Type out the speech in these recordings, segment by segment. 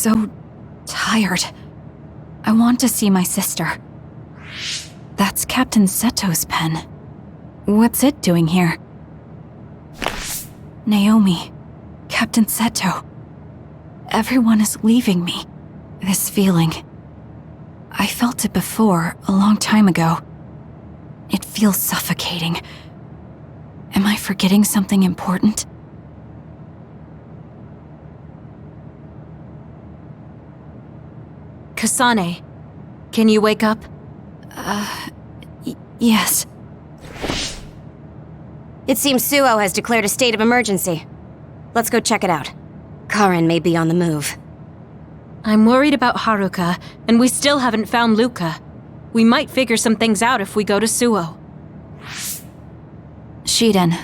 so tired. I want to see my sister. That's Captain Seto's pen. What's it doing here? Naomi, Captain Seto. Everyone is leaving me. This feeling. I felt it before, a long time ago. It feels suffocating. Am I forgetting something important? Kasane, can you wake up? Yes. It seems Suo has declared a state of emergency. Let's go check it out. Karin may be on the move. I'm worried about Haruka, and we still haven't found Luca. We might figure some things out if we go to Suo. Shiden,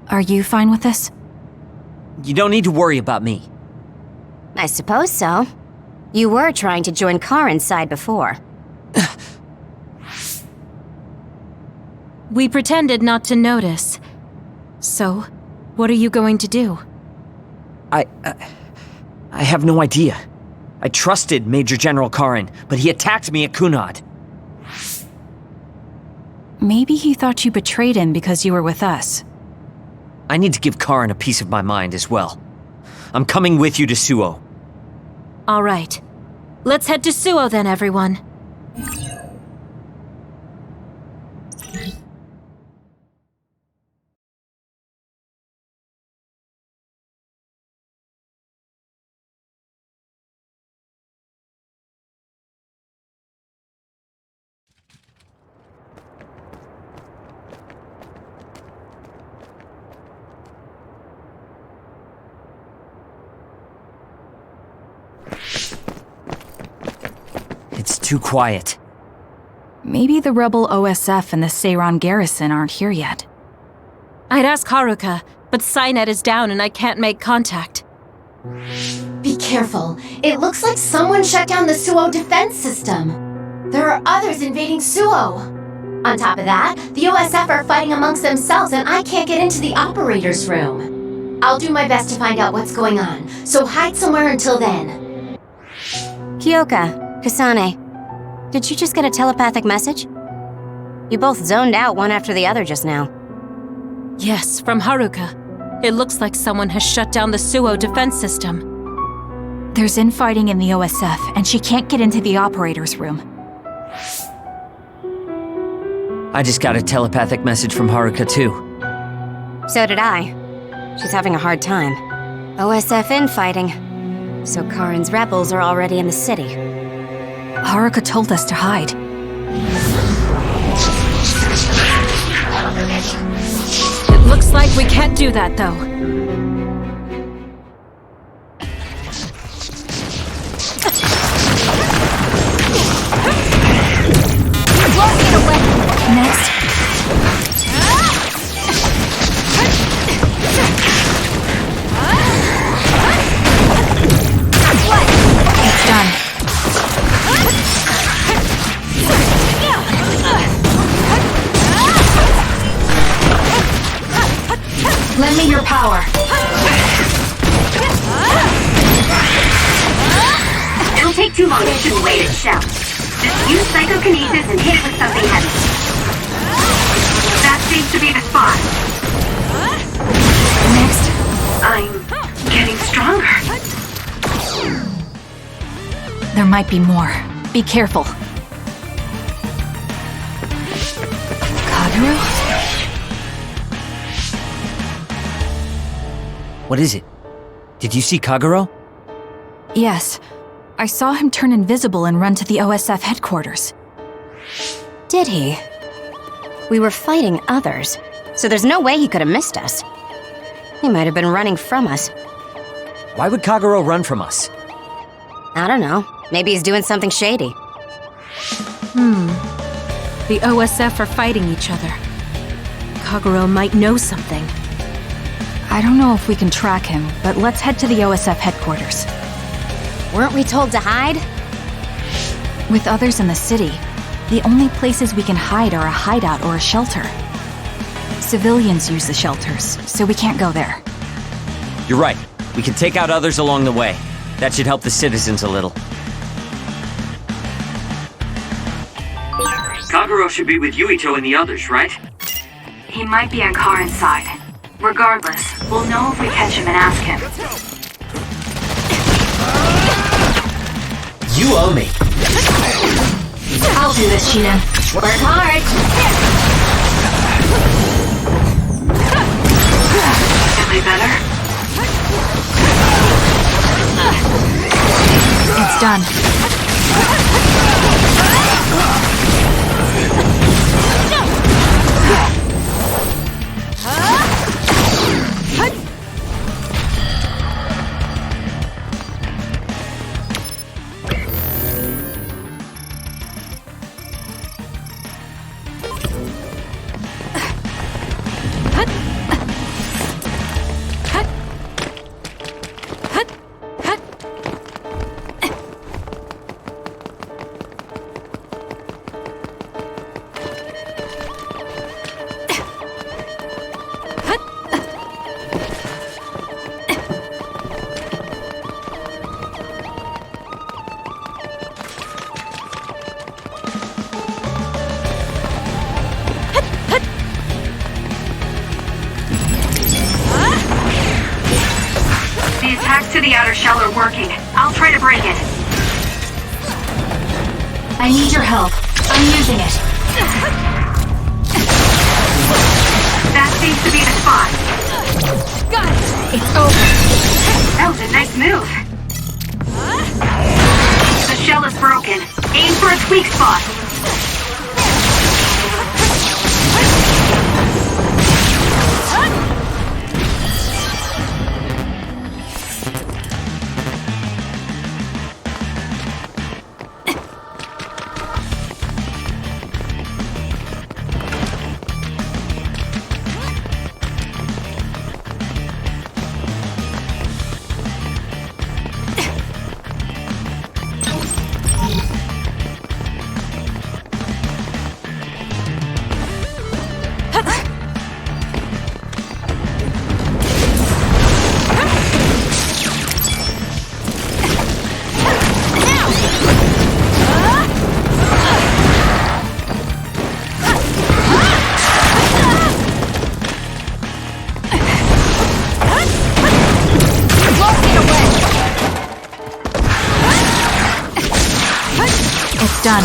are you fine with this? You don't need to worry about me. I suppose so. You were trying to join Karin's side before. We pretended not to notice. So, what are you going to do? I have no idea. I trusted Major General Karin, but he attacked me at Kunad. Maybe he thought you betrayed him because you were with us. I need to give Karin a piece of my mind as well. I'm coming with you to Suo. All right. Let's head to Suo then, everyone. It's too quiet. Maybe the rebel OSF and the Seiran garrison aren't here yet. I'd ask Haruka, but Psynet is down and I can't make contact. Be careful. It looks like someone shut down the Suo defense system. There are others invading Suo. On top of that, the OSF are fighting amongst themselves and I can't get into the operator's room. I'll do my best to find out what's going on, so hide somewhere until then. Kyoka, Kasane, did you just get a telepathic message? You both zoned out one after the other just now. Yes, from Haruka. It looks like someone has shut down the Suo defense system. There's infighting in the OSF, and she can't get into the operator's room. I just got a telepathic message from Haruka too. So did I. She's having a hard time. OSF infighting. So Karin's rebels are already in the city. Haruka told us to hide. It looks like we can't do that, though. Next. It's done. Lend me your power. It'll take too long to shoot away its shell. Just use psychokinesis and hit it with something heavy. That seems to be the spot. Next. I'm getting stronger. There might be more. Be careful. Kagero? What is it? Did you see Kagero? Yes. I saw him turn invisible and run to the OSF headquarters. Did he? We were fighting others, so there's no way he could have missed us. He might have been running from us. Why would Kagero run from us? I don't know. Maybe he's doing something shady. The OSF are fighting each other. Kagero might know something. I don't know if we can track him, but let's head to the OSF headquarters. Weren't we told to hide? With others in the city, the only places we can hide are a hideout or a shelter. Civilians use the shelters, so we can't go there. You're right. We can take out others along the way. That should help the citizens a little. Kaguro should be with Yuito and the others, right? He might be on car inside. Regardless, we'll know if we catch him and ask him. You owe me. I'll do this, Sheena. Work hard. Am I better? It's done. The attacks to the outer shell are working. I'll try to break it. I need your help. I'm using it. That seems to be the spot. Got it. It's over. That was a nice move. The shell is broken. Aim for its weak spot. It's done.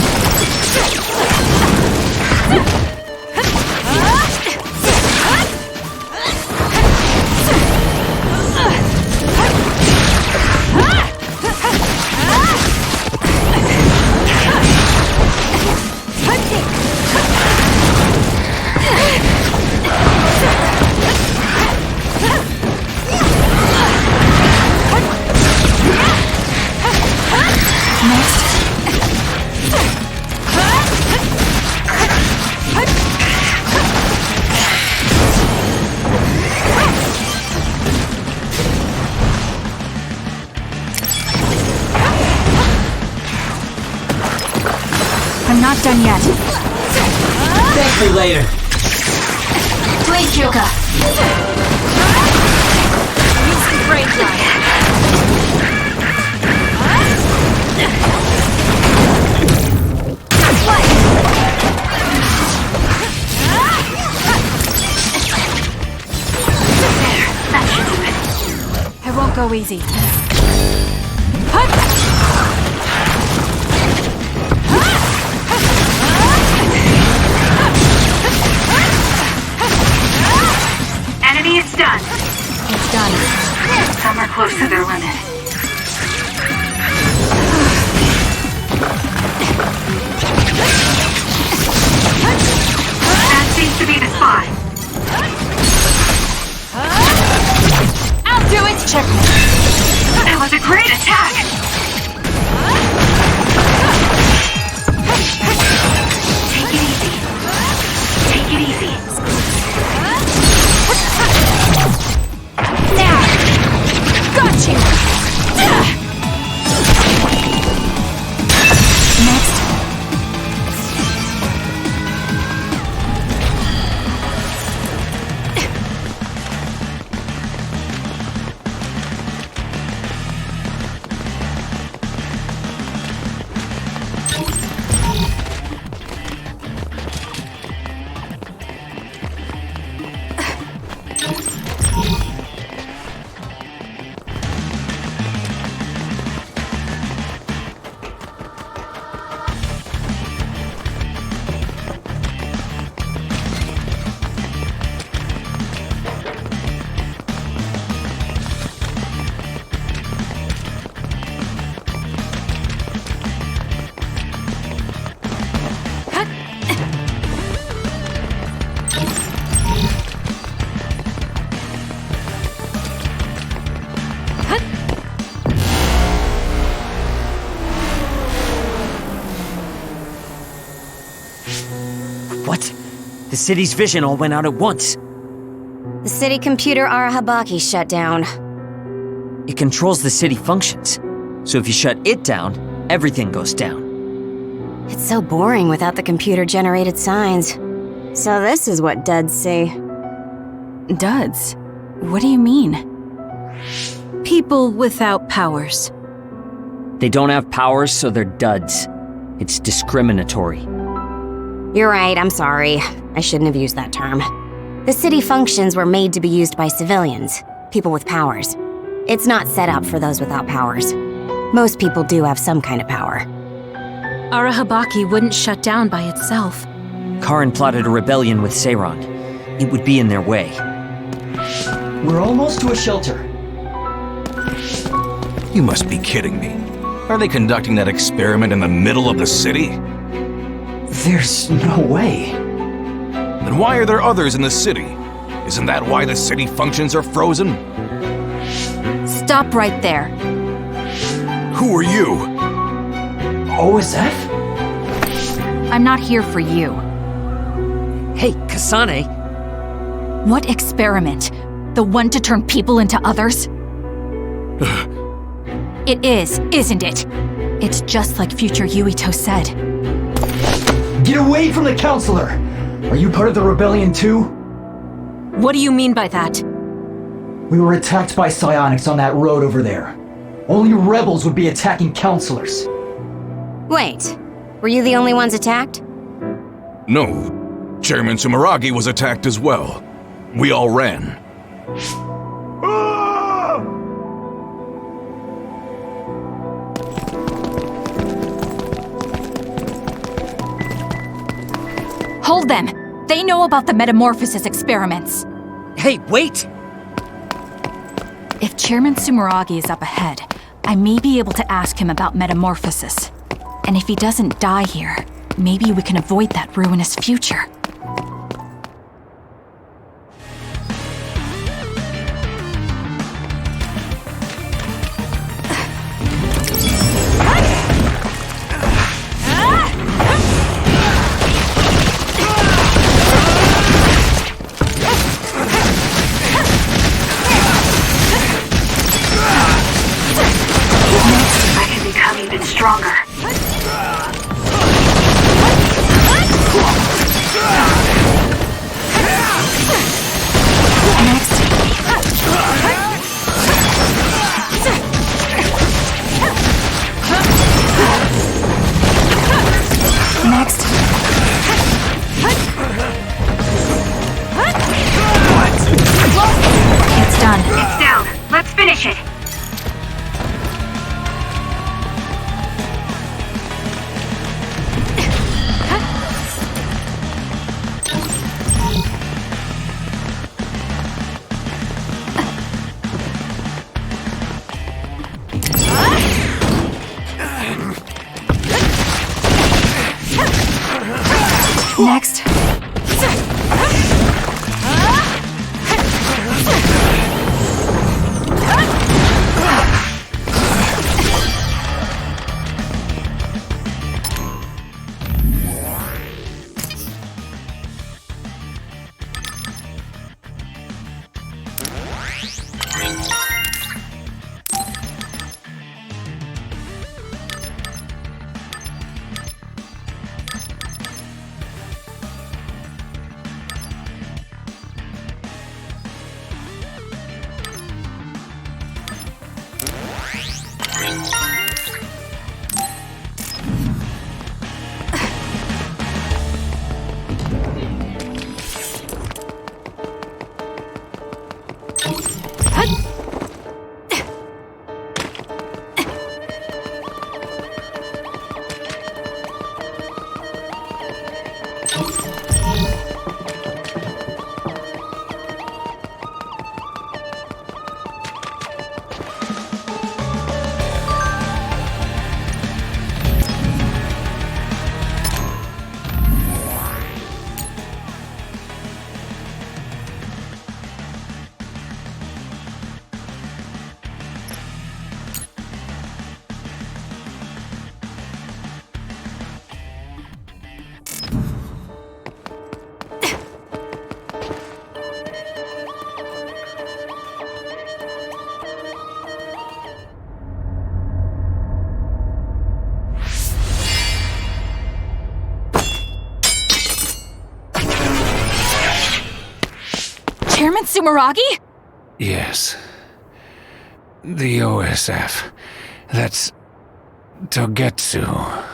I'm not done yet. Thank me later. Please, Kyuka. Use the brain drive. I won't go easy. Enemy is done. It's done. Some are close to their limit. That seems to be the spot. I'll do it! Checkmate. That was a great attack! Take it easy. Take it easy. Now! Got you! Next. The city's vision all went out at once. The city computer Arahabaki shut down. It controls the city functions. So if you shut it down, everything goes down. It's so boring without the computer-generated signs. So this is what duds see. Duds? What do you mean? People without powers. They don't have powers, so they're duds. It's discriminatory. You're right, I'm sorry. I shouldn't have used that term. The city functions were made to be used by civilians, people with powers. It's not set up for those without powers. Most people do have some kind of power. Arahabaki wouldn't shut down by itself. Karin plotted a rebellion with Seiran. It would be in their way. We're almost to a shelter. You must be kidding me. Are they conducting that experiment in the middle of the city? There's no way. Then why are there others in the city? Isn't that why the city functions are frozen? Stop right there. Who are you? OSF? I'm not here for you. Hey, Kasane! What experiment? The one to turn people into others? It is, isn't it? It's just like future Yuito said. Get away from the counselor! Are you part of the rebellion too? What do you mean by that? We were attacked by psionics on that road over there. Only rebels would be attacking counselors. Wait, were you the only ones attacked? No. Chairman Sumeragi was attacked as well. We all ran. Hold them! They know about the metamorphosis experiments. Hey, wait! If Chairman Sumeragi is up ahead, I may be able to ask him about metamorphosis. And if he doesn't die here, maybe we can avoid that ruinous future. Stronger. Next. It's done. It's down. Let's finish it. Next. Sumeragi? Yes. The OSF. That's Togetsu.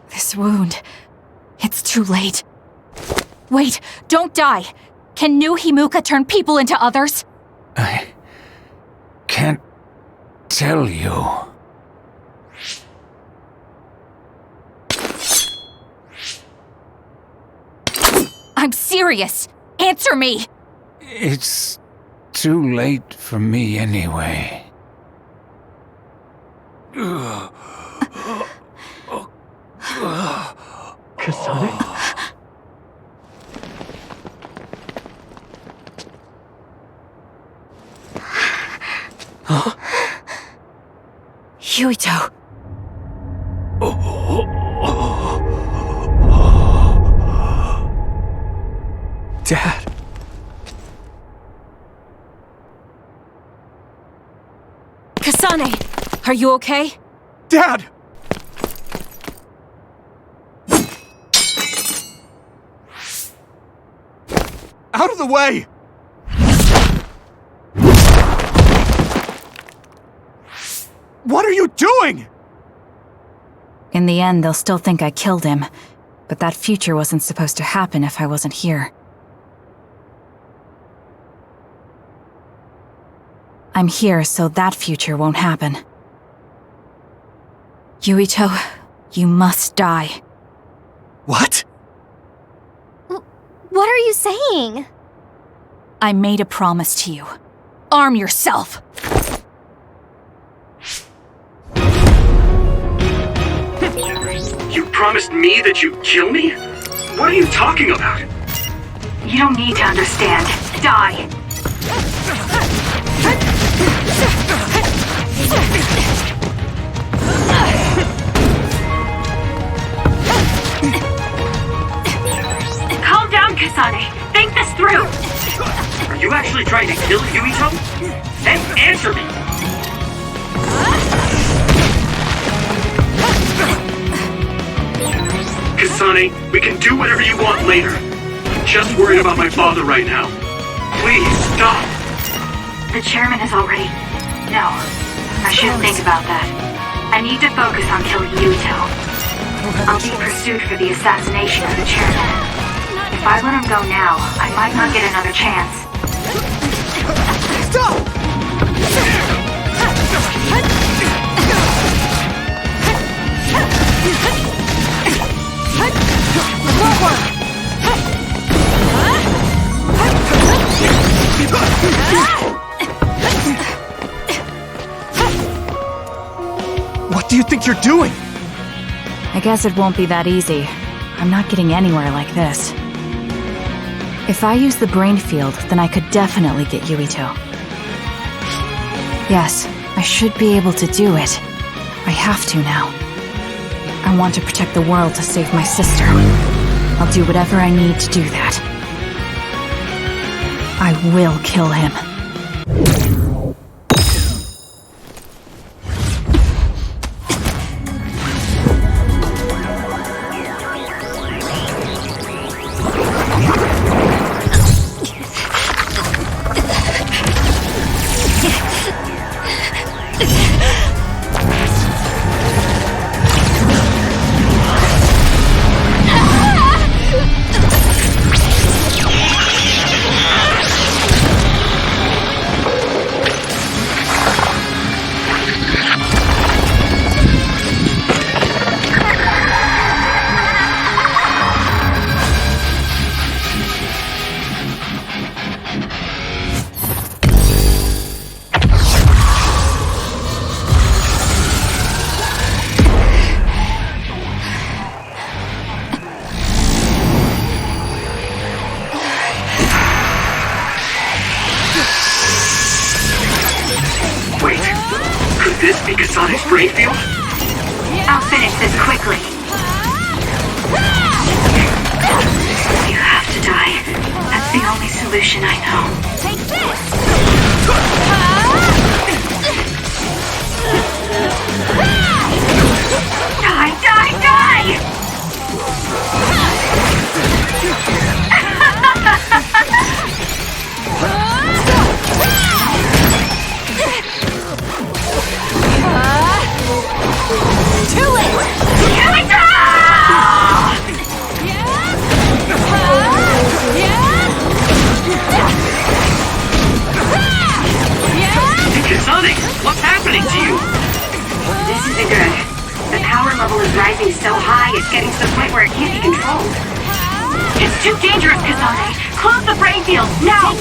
This wound. It's too late. Wait, don't die! Can new Himuka turn people into others? I can't tell you. I'm serious! Answer me! It's too late for me anyway. Kasane? Yuito. Dad. Kasane, are you okay? Dad! Out of the way! What are you doing? In the end, they'll still think I killed him, but that future wasn't supposed to happen if I wasn't here. I'm here so that future won't happen. Yuito, you must die. What? What are you saying? I made a promise to you. Arm yourself! You promised me that you'd kill me? What are you talking about? You don't need to understand. Die. Calm down, Kasane. Think this through. Are you actually trying to kill Yuito? Then answer me! Kasane, we can do whatever you want later. I'm just worried about my father right now. Please, stop! The chairman is already... No, I shouldn't think about that. I need to focus on killing Yuito. I'll be pursued for the assassination of the chairman. If I let him go now, I might not get another chance. Stop! What do you think you're doing? I guess it won't be that easy. I'm not getting anywhere like this. If I use the brain field, then I could definitely get Yuito. Yes, I should be able to do it. I have to now. I want to protect the world to save my sister. I'll do whatever I need to do that. I will kill him. Kasane's brain field? I'll finish this quickly. You have to die. That's the only solution I know. Take this! Die, die, die! happening to you? This isn't good. The power level is rising so high, it's getting to the point where it can't be controlled. It's too dangerous, Kasane. Close the brain field, now!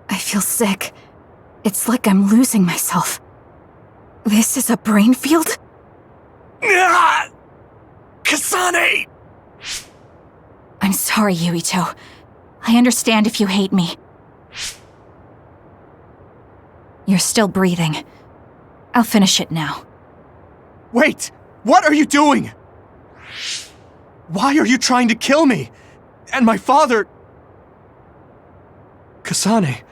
I feel sick. It's like I'm losing myself. This is a brain field? Kasane! I'm sorry, Yuito. I understand if you hate me. You're still breathing. I'll finish it now. Wait! What are you doing? Why are you trying to kill me? And my father... Kasane...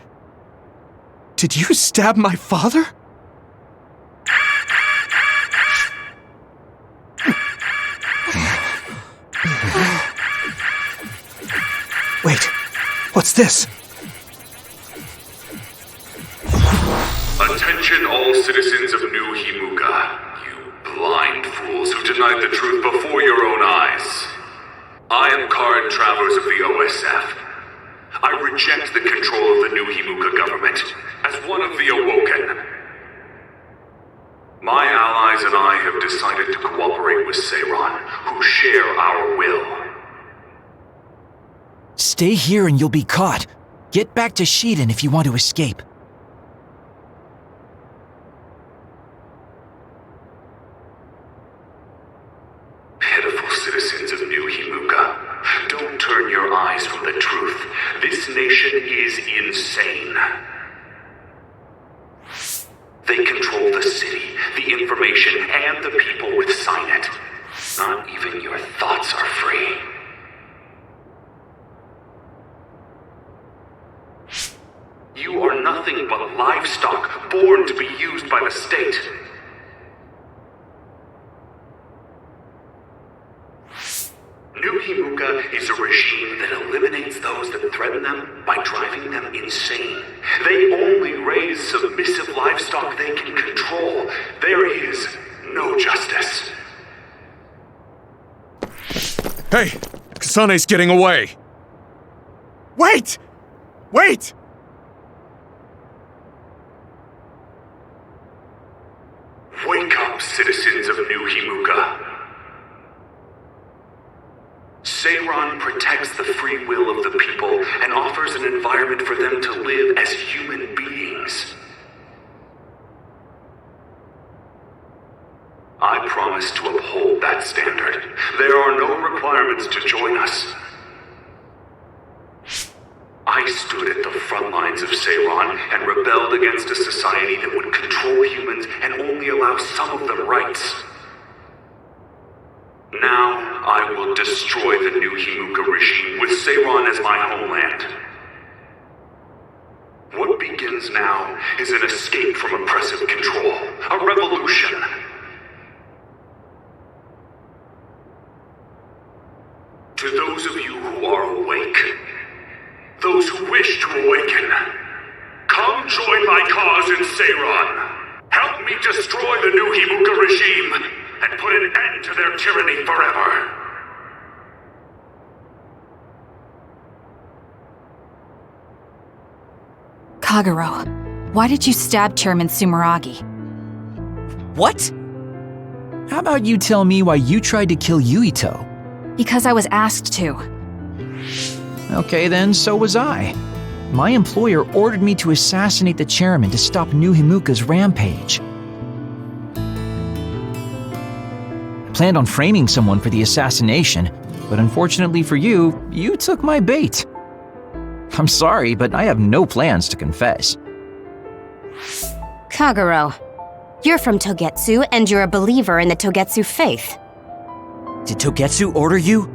Did you stab my father? Wait, what's this? Attention all citizens of New Himuka, you blind fools who denied the truth before your own eyes. I am current travelers of the OSF. I reject the control of the New Himuka government as one of the Awoken. My allies and I have decided to cooperate with Seiran, who share our will. Stay here and you'll be caught. Get back to Shiden if you want to escape. Pitiful citizens of New Himuka, don't turn your eyes from the truth. This nation is insane. They control the city, the information, and the people with Signet. Not even your thoughts are free. You are nothing but livestock born to be used by the state. New Himuka is a regime that eliminates those that threaten them by driving them insane. They only raise submissive livestock they can control. There is no justice. Hey, Kasane's getting away. Wait! Wait! Wake up, citizens of New Himuka. Seiran protects the free will of the people and offers an environment for them to live as human beings. I promise to uphold that standard. There are no requirements to join us. I stood at the front lines of Seiran and rebelled against a society that would control humans and only allow some of them rights. Now, I will destroy the New Himuka regime with Seiran as my homeland. What begins now is an escape from oppressive control, a revolution. To those of you who are awake, those who wish to awaken, come join my cause in Seiran. Help me destroy the New Himuka regime and put an end to their tyranny forever. Kagero, why did you stab Chairman Sumeragi? What? How about you tell me why you tried to kill Yuito? Because I was asked to. Okay then, so was I. My employer ordered me to assassinate the chairman to stop New Himuka's rampage. I planned on framing someone for the assassination, but unfortunately for you, you took my bait. I'm sorry, but I have no plans to confess. Kagero, you're from Togetsu and you're a believer in the Togetsu faith. Did Togetsu order you?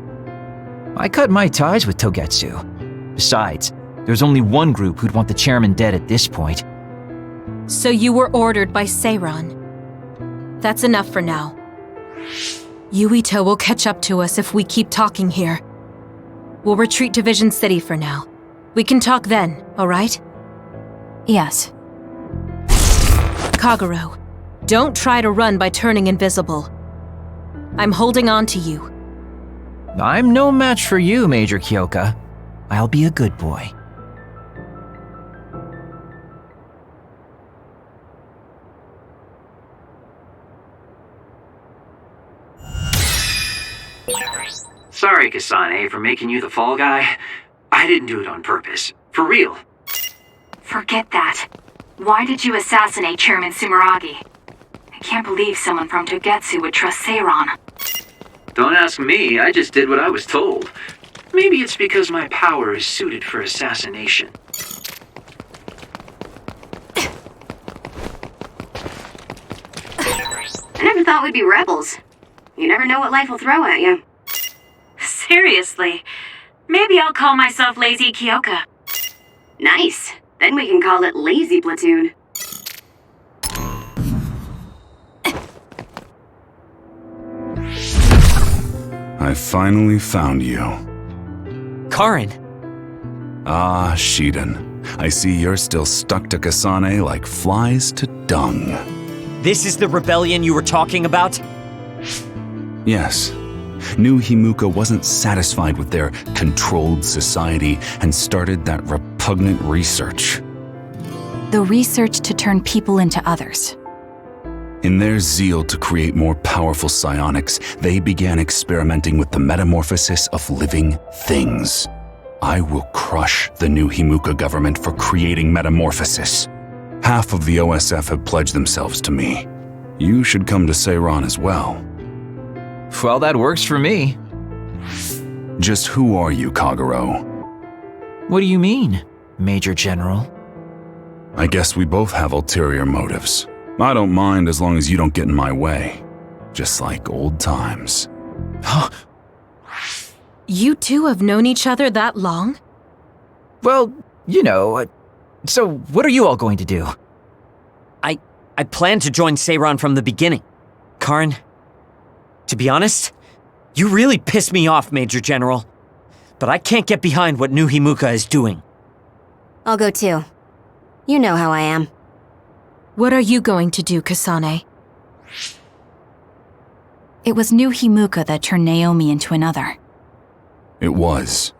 I cut my ties with Togetsu. Besides, there's only one group who'd want the chairman dead at this point. So you were ordered by Seiran. That's enough for now. Yuito will catch up to us if we keep talking here. We'll retreat to Vision City for now. We can talk then, alright? Yes. Kagero, don't try to run by turning invisible. I'm holding on to you. I'm no match for you, Major Kyoka. I'll be a good boy. Sorry, Kasane, for making you the fall guy. I didn't do it on purpose. For real. Forget that. Why did you assassinate Chairman Sumeragi? I can't believe someone from Togetsu would trust Seiran. Don't ask me, I just did what I was told. Maybe it's because my power is suited for assassination. I never thought we'd be rebels. You never know what life will throw at you. Seriously. Maybe I'll call myself Lazy Kyoka. Nice. Then we can call it Lazy Platoon. I finally found you. Karin! Ah, Shiden. I see you're still stuck to Kasane like flies to dung. This is the rebellion you were talking about? Yes. New Himuka wasn't satisfied with their controlled society and started that repugnant research. The research to turn people into others. In their zeal to create more powerful psionics, they began experimenting with the metamorphosis of living things. I will crush the New Himuka government for creating metamorphosis. Half of the OSF have pledged themselves to me. You should come to Seiran as well. Well, that works for me. Just who are you, Kagero? What do you mean, Major General? I guess we both have ulterior motives. I don't mind as long as you don't get in my way. Just like old times. You two have known each other that long? Well, you know, so what are you all going to do? I planned to join Seiran from the beginning. Karin, to be honest, you really pissed me off, Major General. But I can't get behind what New Himuka is doing. I'll go too. You know how I am. What are you going to do, Kasane? It was New Himuka that turned Naomi into another. It was.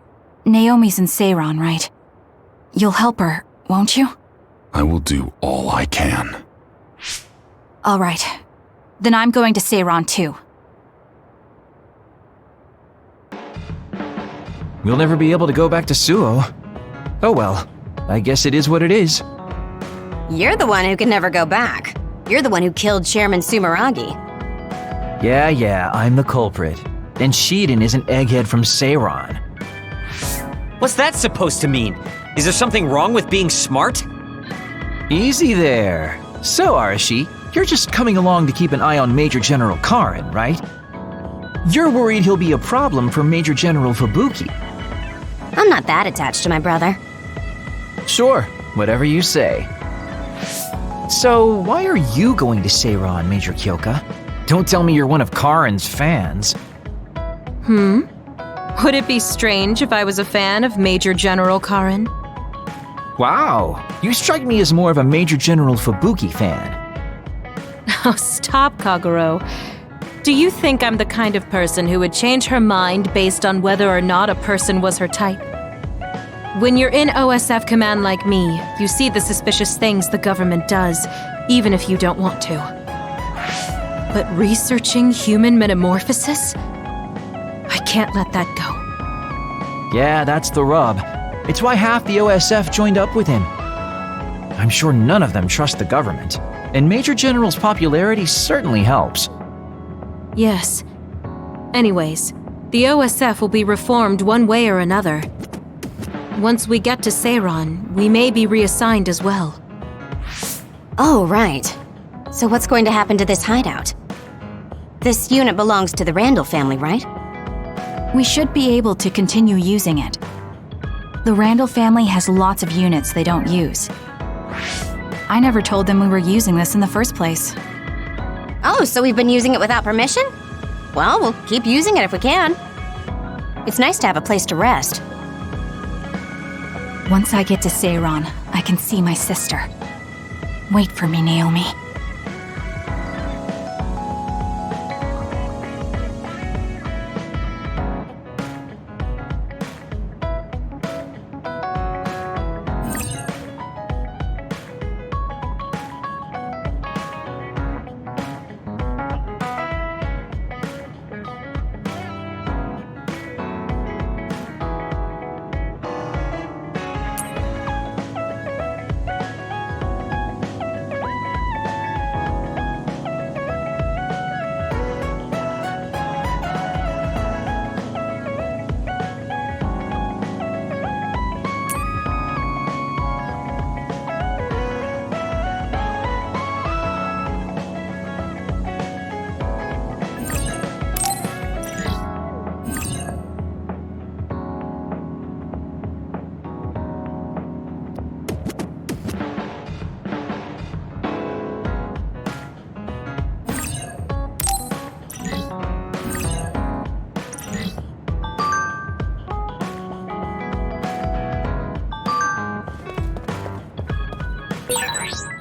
Naomi's in Seiran, right? You'll help her, won't you? I will do all I can. All right. Then I'm going to Seiran too. We'll never be able to go back to Suo. Oh well, I guess it is what it is. You're the one who can never go back. You're the one who killed Chairman Sumeragi. Yeah, I'm the culprit. And Shiden is an egghead from Seiran. What's that supposed to mean? Is there something wrong with being smart? Easy there. So, Arashi, you're just coming along to keep an eye on Major General Karin, right? You're worried he'll be a problem for Major General Fubuki. I'm not that attached to my brother. Sure, whatever you say. So, why are you going to Seiran, Major Kyoka? Don't tell me you're one of Karin's fans. Would it be strange if I was a fan of Major General Karin? Wow, you strike me as more of a Major General Fubuki fan. Oh, stop, Kagero. Do you think I'm the kind of person who would change her mind based on whether or not a person was her type? When you're in OSF command like me, you see the suspicious things the government does, even if you don't want to. But researching human metamorphosis? I can't let that go. Yeah, that's the rub. It's why half the OSF joined up with him. I'm sure none of them trust the government, and Major General's popularity certainly helps. Yes. Anyways, the OSF will be reformed one way or another. Once we get to Seiran, we may be reassigned as well. Oh, right. So what's going to happen to this hideout? This unit belongs to the Randall family, right? We should be able to continue using it. The Randall family has lots of units they don't use. I never told them we were using this in the first place. Oh, so we've been using it without permission? Well, we'll keep using it if we can. It's nice to have a place to rest. Once I get to Seiran, I can see my sister. Wait for me, Naomi.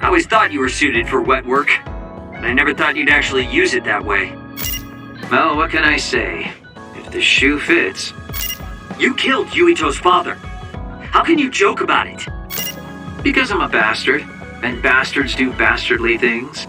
I always thought you were suited for wet work, but I never thought you'd actually use it that way. Well, what can I say? If the shoe fits... You killed Yuito's father. How can you joke about it? Because I'm a bastard, and bastards do bastardly things.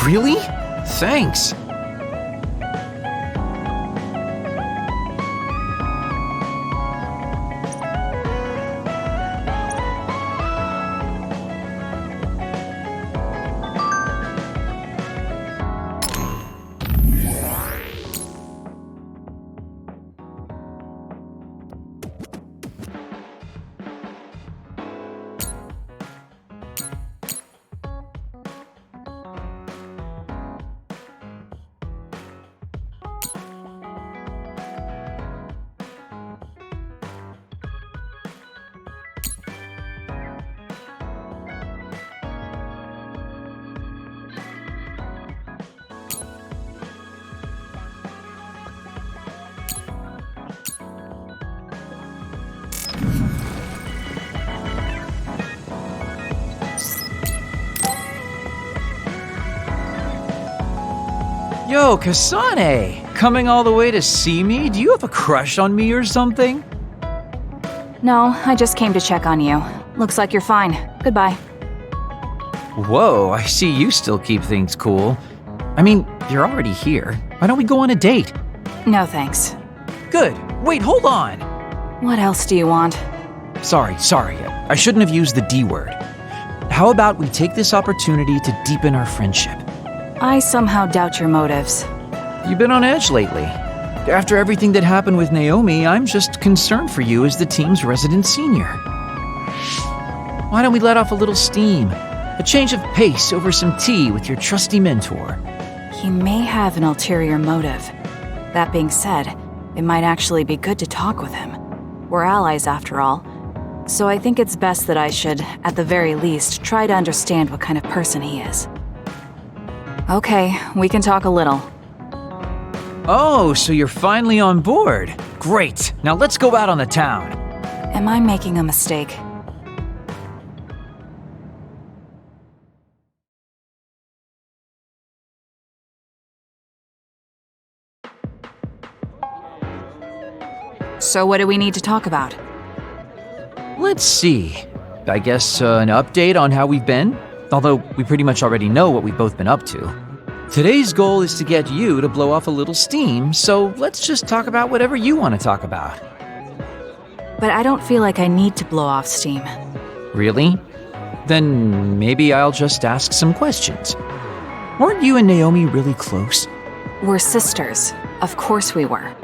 Really? Thanks. Yo, Kasane! Coming all the way to see me? Do you have a crush on me or something? No, I just came to check on you. Looks like you're fine. Goodbye. Whoa, I see you still keep things cool. I mean, you're already here. Why don't we go on a date? No thanks. Good. Wait, hold on! What else do you want? Sorry. I shouldn't have used the D word. How about we take this opportunity to deepen our friendship? I somehow doubt your motives. You've been on edge lately. After everything that happened with Naomi, I'm just concerned for you as the team's resident senior. Why don't we let off a little steam? A change of pace over some tea with your trusty mentor. He may have an ulterior motive. That being said, it might actually be good to talk with him. We're allies after all. So I think it's best that I should, at the very least, try to understand what kind of person he is. Okay, we can talk a little. Oh, so you're finally on board. Great. Now let's go out on the town. Am I making a mistake? So what do we need to talk about? Let's see. I guess an update on how we've been? Although we pretty much already know what we've both been up to. Today's goal is to get you to blow off a little steam, so let's just talk about whatever you want to talk about. But I don't feel like I need to blow off steam. Really? Then maybe I'll just ask some questions. Weren't you and Naomi really close? We're sisters. Of course we were.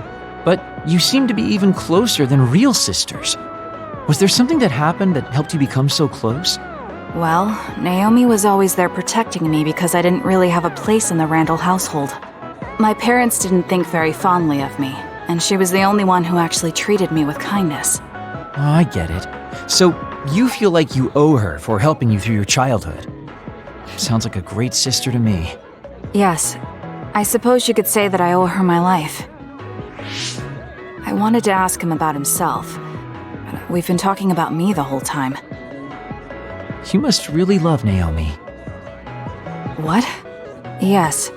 But you seem to be even closer than real sisters. Was there something that happened that helped you become so close? Well, Naomi was always there protecting me because I didn't really have a place in the Randall household. My parents didn't think very fondly of me, and she was the only one who actually treated me with kindness. Oh, I get it. So, you feel like you owe her for helping you through your childhood. Sounds like a great sister to me. Yes, I suppose you could say that I owe her my life. I wanted to ask him about himself, but we've been talking about me the whole time. You must really love Naomi. What? Yes.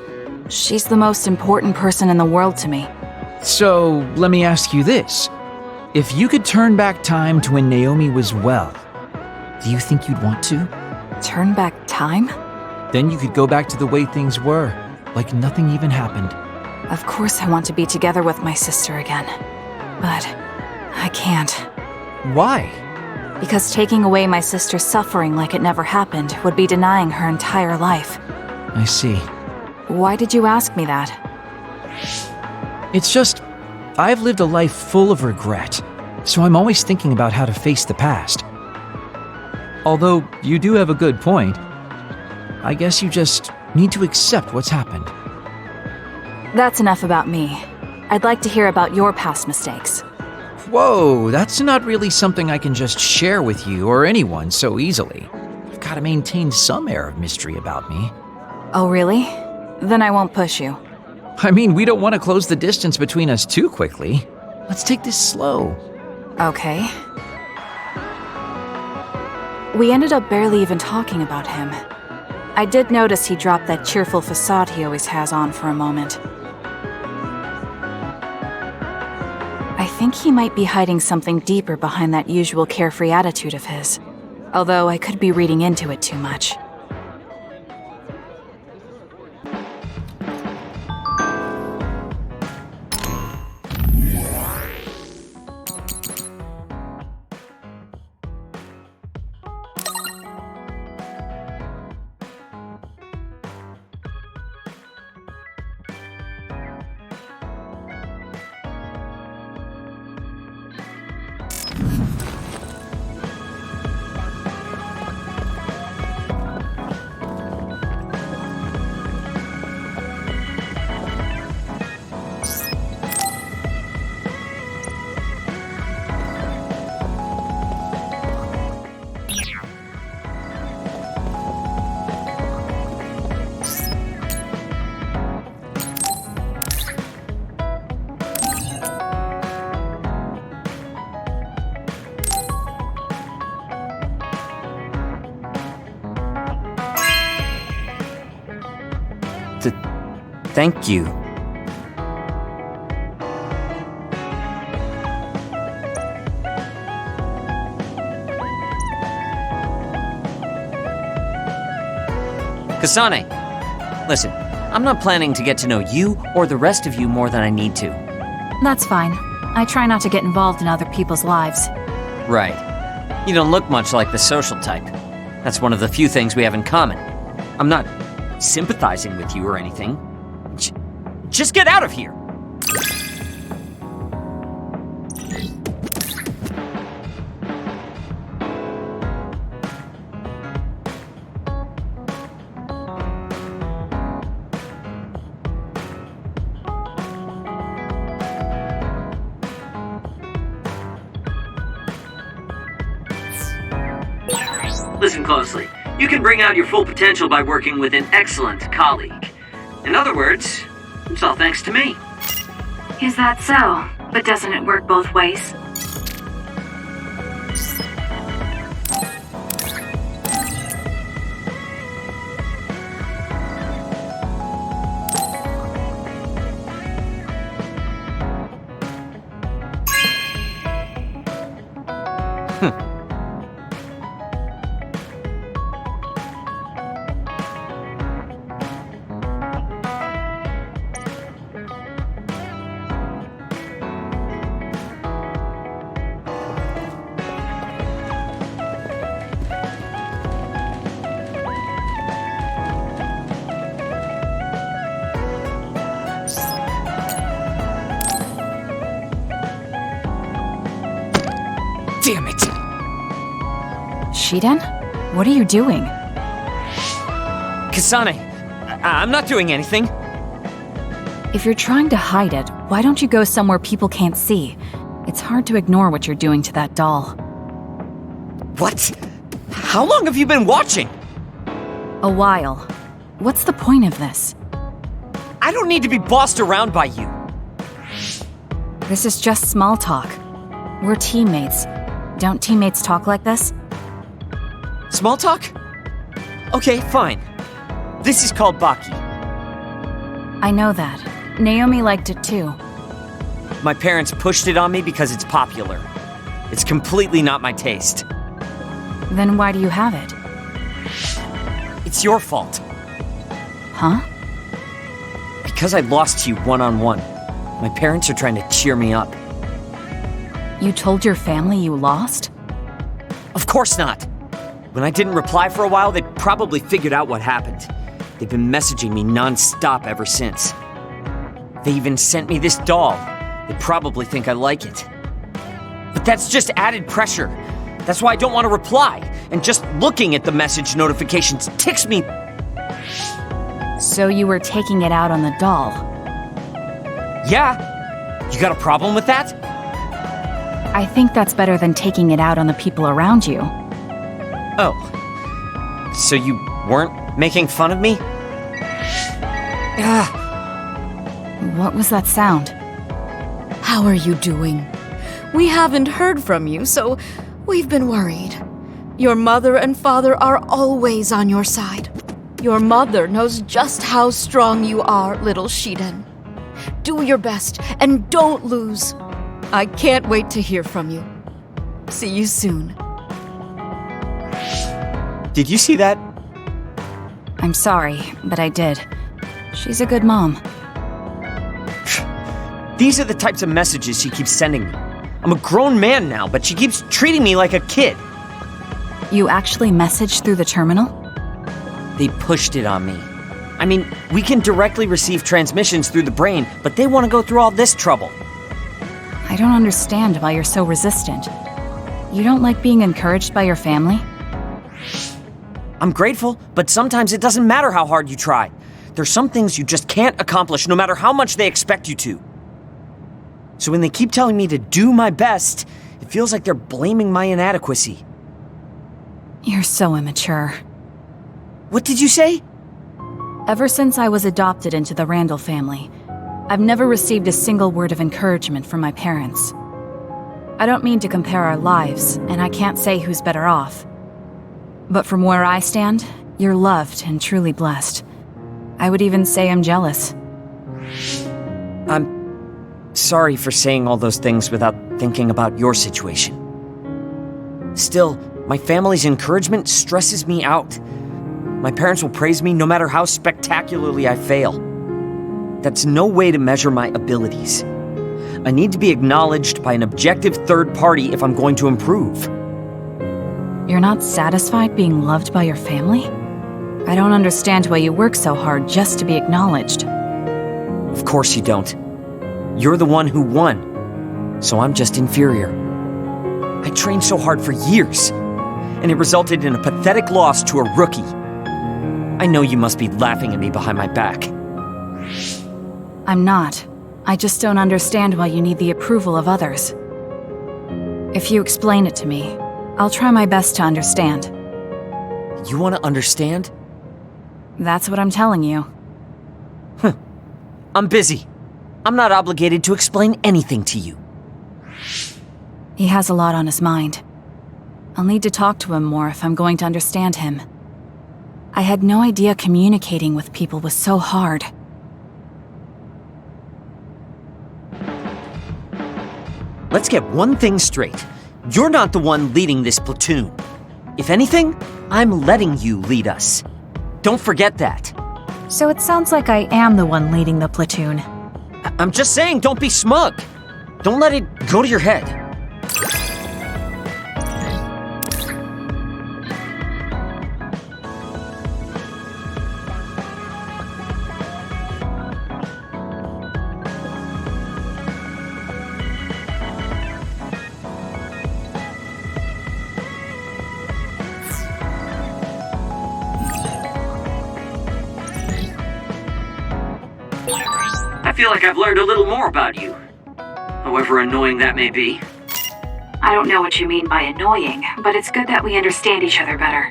She's the most important person in the world to me. So, let me ask you this. If you could turn back time to when Naomi was well, do you think you'd want to? Turn back time? Then you could go back to the way things were, like nothing even happened. Of course I want to be together with my sister again. But I can't. Why? Because taking away my sister's suffering like it never happened would be denying her entire life. I see. Why did you ask me that? It's just, I've lived a life full of regret, so I'm always thinking about how to face the past. Although, you do have a good point. I guess you just need to accept what's happened. That's enough about me. I'd like to hear about your past mistakes. Whoa, that's not really something I can just share with you or anyone so easily. I've got to maintain some air of mystery about me. Oh, really? Then I won't push you. I mean, we don't want to close the distance between us too quickly. Let's take this slow. Okay. We ended up barely even talking about him. I did notice he dropped that cheerful facade he always has on for a moment. I think he might be hiding something deeper behind that usual carefree attitude of his. Although I could be reading into it too much. Thank you. Kasane, listen, I'm not planning to get to know you or the rest of you more than I need to. That's fine. I try not to get involved in other people's lives. Right. You don't look much like the social type. That's one of the few things we have in common. I'm not sympathizing with you or anything. Just get out of here! Listen closely. You can bring out your full potential by working with an excellent colleague. In other words, it's all thanks to me. Is that so? But doesn't it work both ways? Shiden? What are you doing? Kasane, I'm not doing anything. If you're trying to hide it, why don't you go somewhere people can't see? It's hard to ignore what you're doing to that doll. What? How long have you been watching? A while. What's the point of this? I don't need to be bossed around by you. This is just small talk. We're teammates. Don't teammates talk like this? Small talk? Okay, fine. This is called Baki. I know that. Naomi liked it too. My parents pushed it on me because it's popular. It's completely not my taste. Then why do you have it? It's your fault. Huh? Because I lost to you one-on-one. My parents are trying to cheer me up. You told your family you lost? Of course not. When I didn't reply for a while, they probably figured out what happened. They've been messaging me non-stop ever since. They even sent me this doll. They probably think I like it. But that's just added pressure. That's why I don't want to reply. And just looking at the message notifications ticks me. So you were taking it out on the doll? Yeah. You got a problem with that? I think that's better than taking it out on the people around you. Oh. So you weren't making fun of me? What was that sound? How are you doing? We haven't heard from you, so we've been worried. Your mother and father are always on your side. Your mother knows just how strong you are, little Shiden. Do your best and don't lose. I can't wait to hear from you. See you soon. Did you see that? I'm sorry, but I did. She's a good mom. These are the types of messages she keeps sending me. I'm a grown man now, but she keeps treating me like a kid. You actually messaged through the terminal? They pushed it on me. I mean, we can directly receive transmissions through the brain, but they want to go through all this trouble. I don't understand why you're so resistant. You don't like being encouraged by your family? I'm grateful, but sometimes it doesn't matter how hard you try. There's some things you just can't accomplish no matter how much they expect you to. So when they keep telling me to do my best, it feels like they're blaming my inadequacy. You're so immature. What did you say? Ever since I was adopted into the Randall family, I've never received a single word of encouragement from my parents. I don't mean to compare our lives, and I can't say who's better off. But from where I stand, you're loved and truly blessed. I would even say I'm jealous. I'm sorry for saying all those things without thinking about your situation. Still, my family's encouragement stresses me out. My parents will praise me no matter how spectacularly I fail. That's no way to measure my abilities. I need to be acknowledged by an objective third party if I'm going to improve. You're not satisfied being loved by your family? I don't understand why you work so hard just to be acknowledged. Of course you don't. You're the one who won, so I'm just inferior. I trained so hard for years, and it resulted in a pathetic loss to a rookie. I know you must be laughing at me behind my back. I'm not. I just don't understand why you need the approval of others. If you explain it to me, I'll try my best to understand. You want to understand? That's what I'm telling you. I'm busy. I'm not obligated to explain anything to you. He has a lot on his mind. I'll need to talk to him more if I'm going to understand him. I had no idea communicating with people was so hard. Let's get one thing straight. You're not the one leading this platoon. If anything, I'm letting you lead us. Don't forget that. So it sounds like I am the one leading the platoon. I'm just saying, don't be smug. Don't let it go to your head. feel like I've learned a little more about you. However annoying that may be. I don't know what you mean by annoying, but it's good that we understand each other better.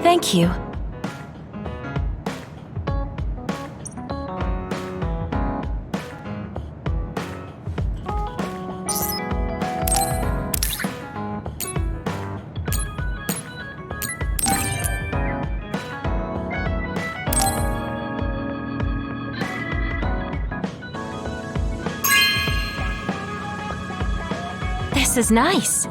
Thank you. This is nice.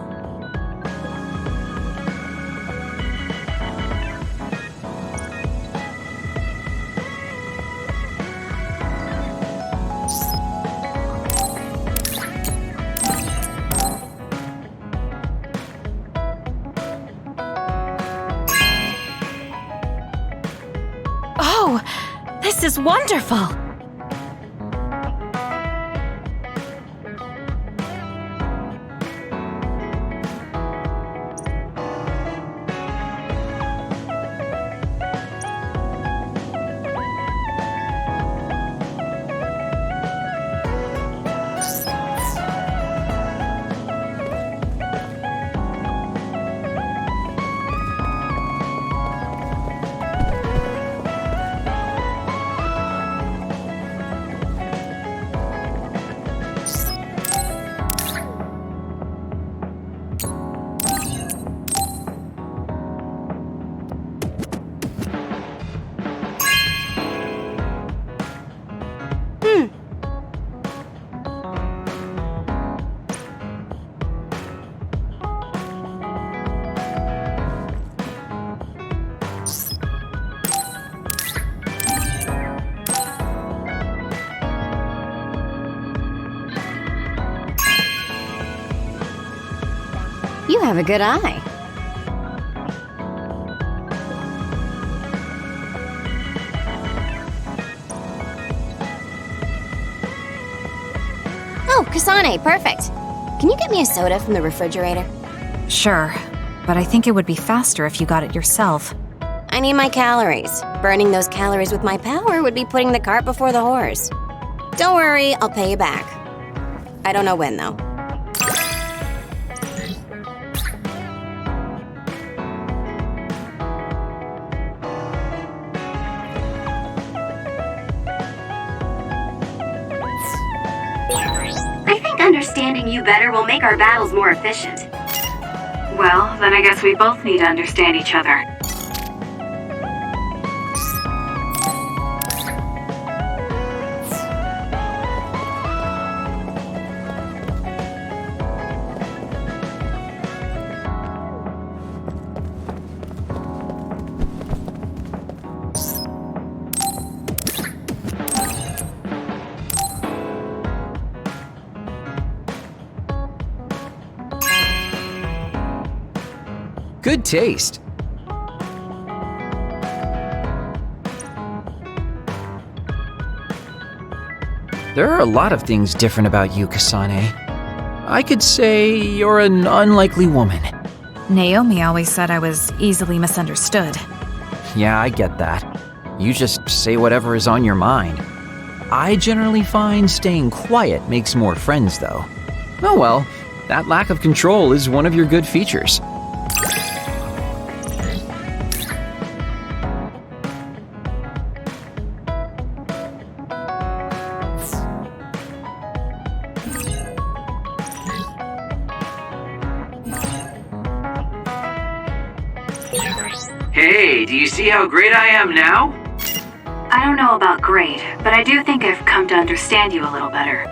Oh, this is wonderful. You have a good eye. Oh, Kasane, perfect. Can you get me a soda from the refrigerator? Sure, but I think it would be faster if you got it yourself. I need my calories. Burning those calories with my power would be putting the cart before the horse. Don't worry, I'll pay you back. I don't know when, though. I think understanding you better will make our battles more efficient. Well, then I guess we both need to understand each other. Good taste. There are a lot of things different about you, Kasane. I could say you're an unlikely woman. Naomi always said I was easily misunderstood. Yeah, I get that. You just say whatever is on your mind. I generally find staying quiet makes more friends, though. Oh well, that lack of control is one of your good features. Hey, do you see how great I am now? I don't know about great, but I do think I've come to understand you a little better.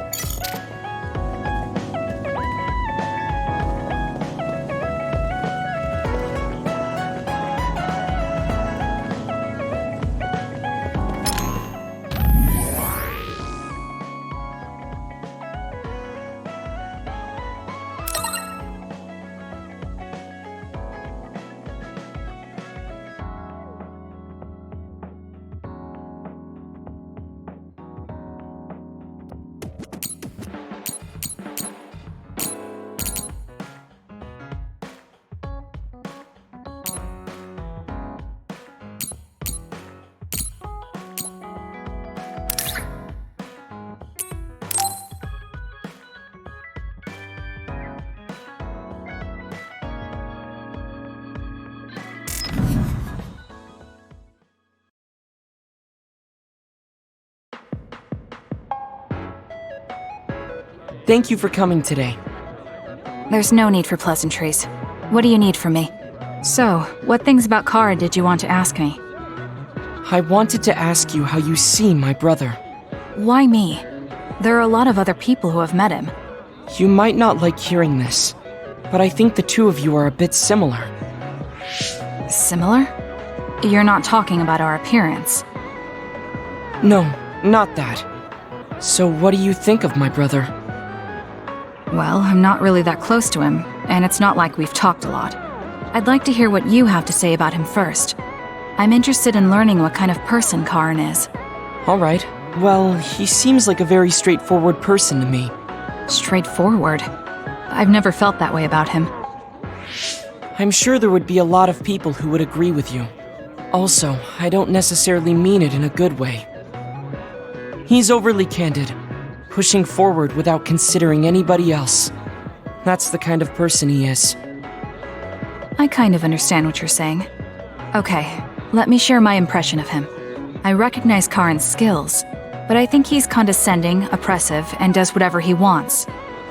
Thank you for coming today. There's no need for pleasantries. What do you need from me? So, what things about Kara did you want to ask me? I wanted to ask you how you see my brother. Why me? There are a lot of other people who have met him. You might not like hearing this, but I think the two of you are a bit similar. Similar? You're not talking about our appearance. No, not that. So what do you think of my brother? Well, I'm not really that close to him, and it's not like we've talked a lot. I'd like to hear what you have to say about him first. I'm interested in learning what kind of person Karin is. Alright, well, he seems like a very straightforward person to me. Straightforward? I've never felt that way about him. I'm sure there would be a lot of people who would agree with you. Also, I don't necessarily mean it in a good way. He's overly candid, pushing forward without considering anybody else. That's the kind of person he is. I kind of understand what you're saying. Okay, let me share my impression of him. I recognize Karin's skills, but I think he's condescending, oppressive, and does whatever he wants.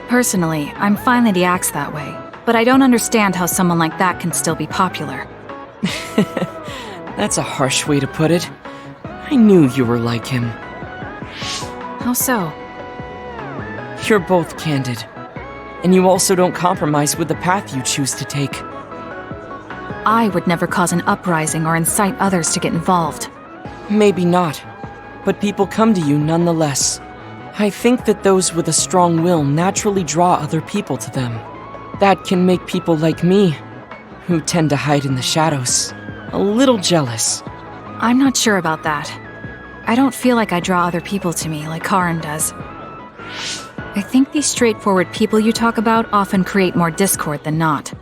Personally, I'm fine that he acts that way, but I don't understand how someone like that can still be popular. That's a harsh way to put it. I knew you were like him. How so? You're both candid, and you also don't compromise with the path you choose to take. I would never cause an uprising or incite others to get involved. Maybe not, but people come to you nonetheless. I think that those with a strong will naturally draw other people to them. That can make people like me, who tend to hide in the shadows, a little jealous. I'm not sure about that. I don't feel like I draw other people to me like Karin does. I think these straightforward people you talk about often create more discord than not.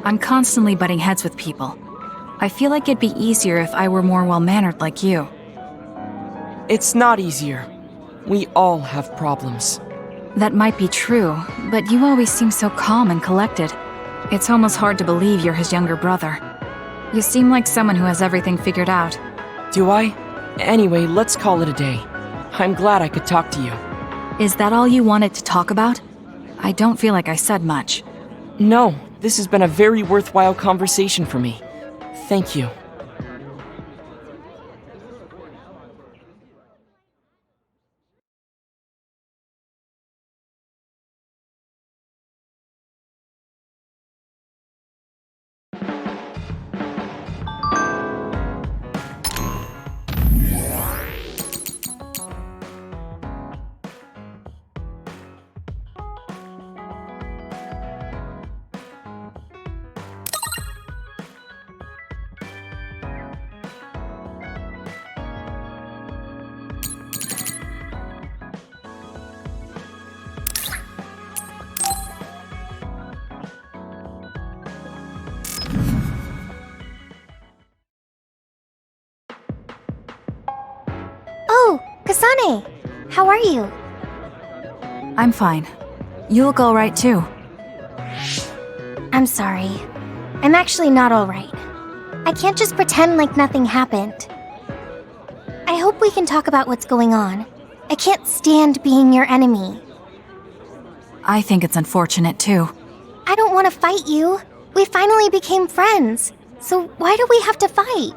I'm constantly butting heads with people. I feel like it'd be easier if I were more well-mannered like you. It's not easier. We all have problems. That might be true, but you always seem so calm and collected. It's almost hard to believe you're his younger brother. You seem like someone who has everything figured out. Do I? Anyway, let's call it a day. I'm glad I could talk to you. Is that all you wanted to talk about? I don't feel like I said much. No, this has been a very worthwhile conversation for me. Thank you. Oh, Kasane! How are you? I'm fine. You look alright too. I'm sorry. I'm actually not alright. I can't just pretend like nothing happened. I hope we can talk about what's going on. I can't stand being your enemy. I think it's unfortunate too. I don't want to fight you. We finally became friends. So why do we have to fight?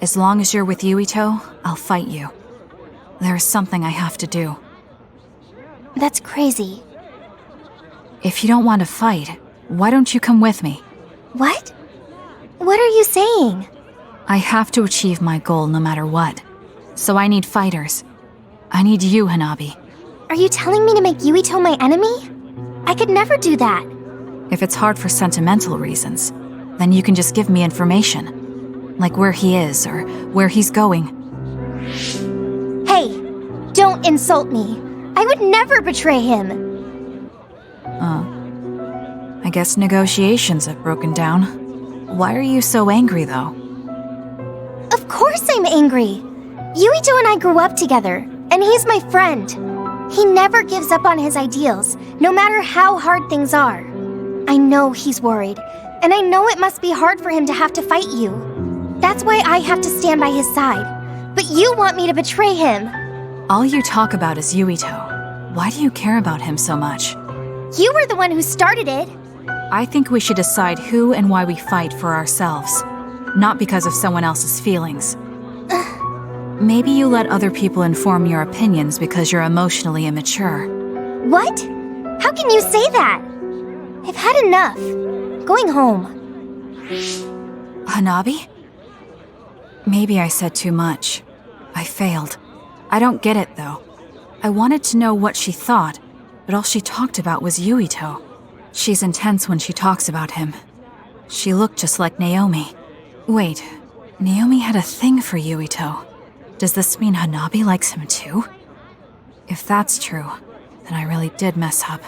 As long as you're with Yuito, I'll fight you. There's something I have to do. That's crazy. If you don't want to fight, why don't you come with me? What? What are you saying? I have to achieve my goal no matter what. So I need fighters. I need you, Hanabi. Are you telling me to make Yuito my enemy? I could never do that. If it's hard for sentimental reasons, then you can just give me information. Like where he is or where he's going. Hey, don't insult me. I would never betray him. I guess negotiations have broken down. Why are you so angry, though? Of course I'm angry. Yuito and I grew up together, and he's my friend. He never gives up on his ideals, no matter how hard things are. I know he's worried, and I know it must be hard for him to have to fight you. That's why I have to stand by his side. But you want me to betray him. All you talk about is Yuito. Why do you care about him so much? You were the one who started it. I think we should decide who and why we fight for ourselves, not because of someone else's feelings. Maybe you let other people inform your opinions because you're emotionally immature. What? How can you say that? I've had enough. Going home. Hanabi? Maybe I said too much. I failed. I don't get it, though. I wanted to know what she thought, but all she talked about was Yuito. She's intense when she talks about him. She looked just like Naomi. Wait, Naomi had a thing for Yuito. Does this mean Hanabi likes him too? If that's true, then I really did mess up.